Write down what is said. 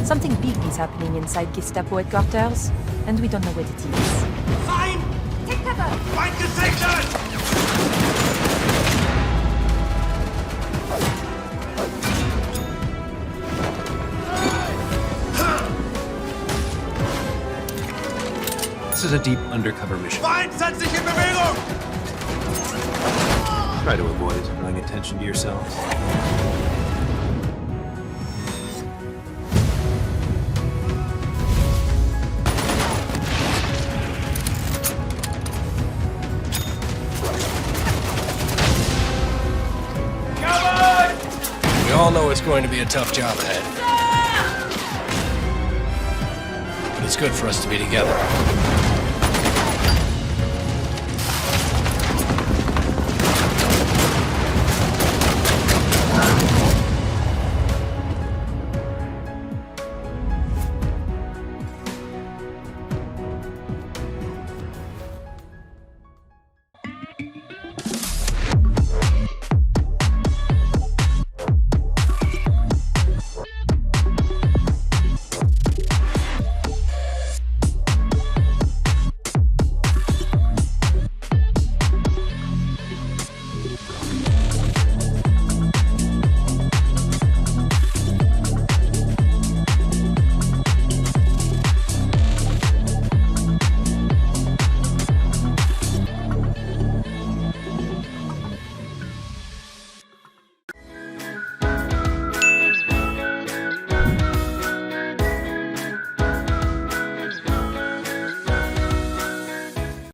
Something big is happening inside Gestapo headquarters, and we don't know what it is. Fine! Take cover! Find contagion! This is a deep undercover mission. Feind setzt sich in Bewegung! Try to avoid drawing attention to yourselves. We all know it's going to be a tough job ahead. But it's good for us to be together.